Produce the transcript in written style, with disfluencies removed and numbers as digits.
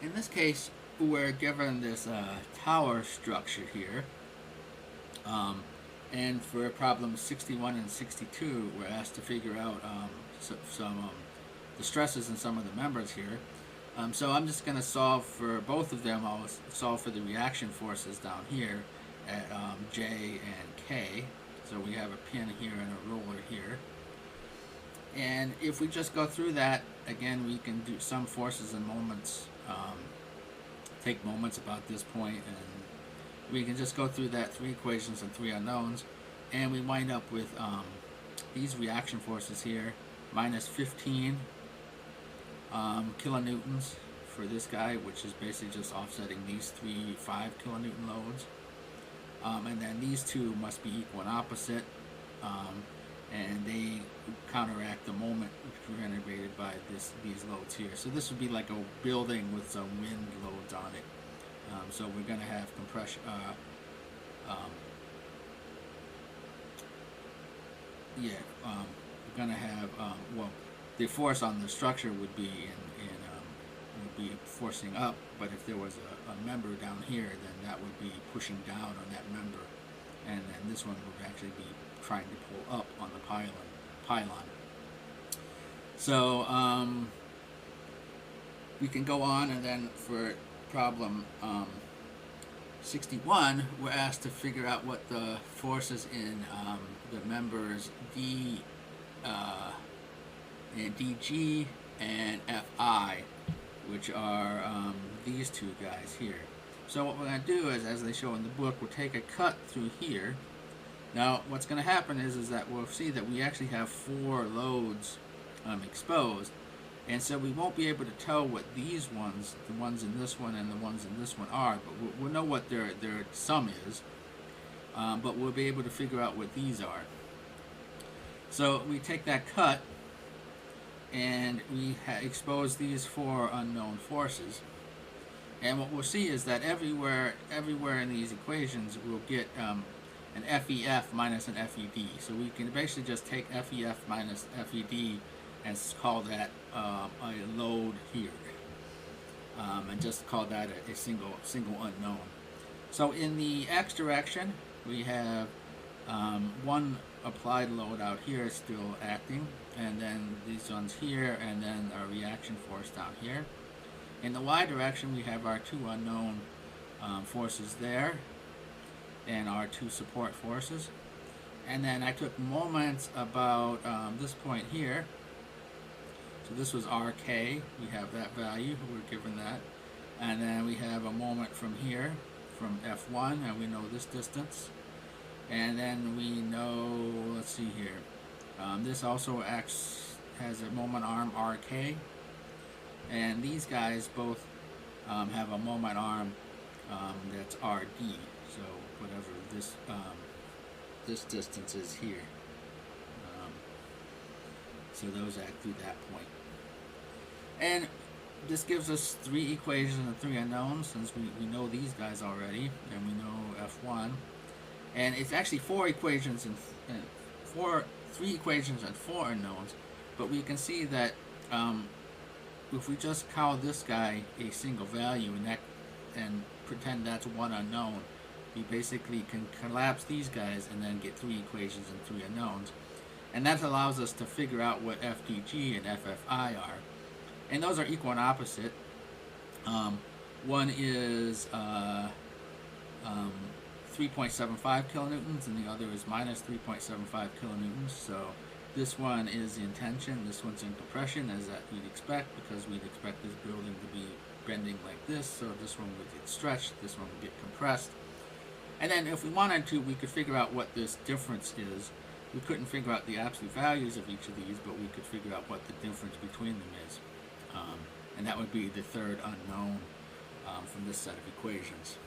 In this case, we're given this tower structure here. Um, and for problem 61 and 62, we're asked to figure out some the stresses in some of the members here. So I'm just going to solve for both of them. I'll solve for the reaction forces down here at J and K. So we have a pin here and a roller here. And if we just go through that, again, we can do some forces and moments, take moments about this point, and we can just go through that 3 equations and 3 unknowns, and we wind up with these reaction forces here, minus 15 kilonewtons for this guy, which is basically just offsetting these 3 5 kilonewton loads. And then these two must be equal and opposite, and they counteract the moment generated by these loads here. So this would be like a building with some wind loads on it. So we're going to have compression. We're going to have well, the force on the structure would be would be forcing up, but if there was a member down here, then that would be pushing down on that member, and then this one would actually be trying to pull up on the pylon. So we can go on, and then for problem 61, we're asked to figure out what the forces in the members DG and FI, which are these two guys here. So what we're going to do is, as they show in the book, we'll take a cut through here. Now what's going to happen is that we'll see that we actually have 4 loads exposed, and so we won't be able to tell what these ones, the ones in this one and the ones in this one are, but we'll know what their sum is, but we'll be able to figure out what these are. So we take that cut and we expose these 4 unknown forces, and what we'll see is that everywhere in these equations we'll get an FEF minus an FED. So we can basically just take FEF minus FED and call that a load here, and just call that a single unknown. So in the x direction, we have one applied load out here still acting, and then these ones here, and then our reaction force down here. In the y direction, we have our 2 unknown forces there, and our 2 support forces. And then I took moments about this point here. So this was RK, we have that value, we're given that. And then we have a moment from here, from F1, and we know this distance. And then we know, let's see here, this also has a moment arm RK. And these guys both have a moment arm that's RD, so whatever this distance is here. So those act through that point. And this gives us 3 equations and 3 unknowns, since we know these guys already, and we know F1. And it's actually 4 equations and 3 equations and 4 unknowns, but we can see that if we just call this guy a single value and pretend that's 1 unknown, we basically can collapse these guys and then get 3 equations and 3 unknowns. And that allows us to figure out what FDG and FFI are. And those are equal and opposite. One is 3.75 kilonewtons, and the other is minus 3.75 kilonewtons. So this one is in tension, this one's in compression, as that we'd expect, because we'd expect this building to be bending like this. So this one would get stretched, this one would get compressed. And then if we wanted to, we could figure out what this difference is. We couldn't figure out the absolute values of each of these, but we could figure out what the difference between them is. And that would be the 3rd unknown from this set of equations.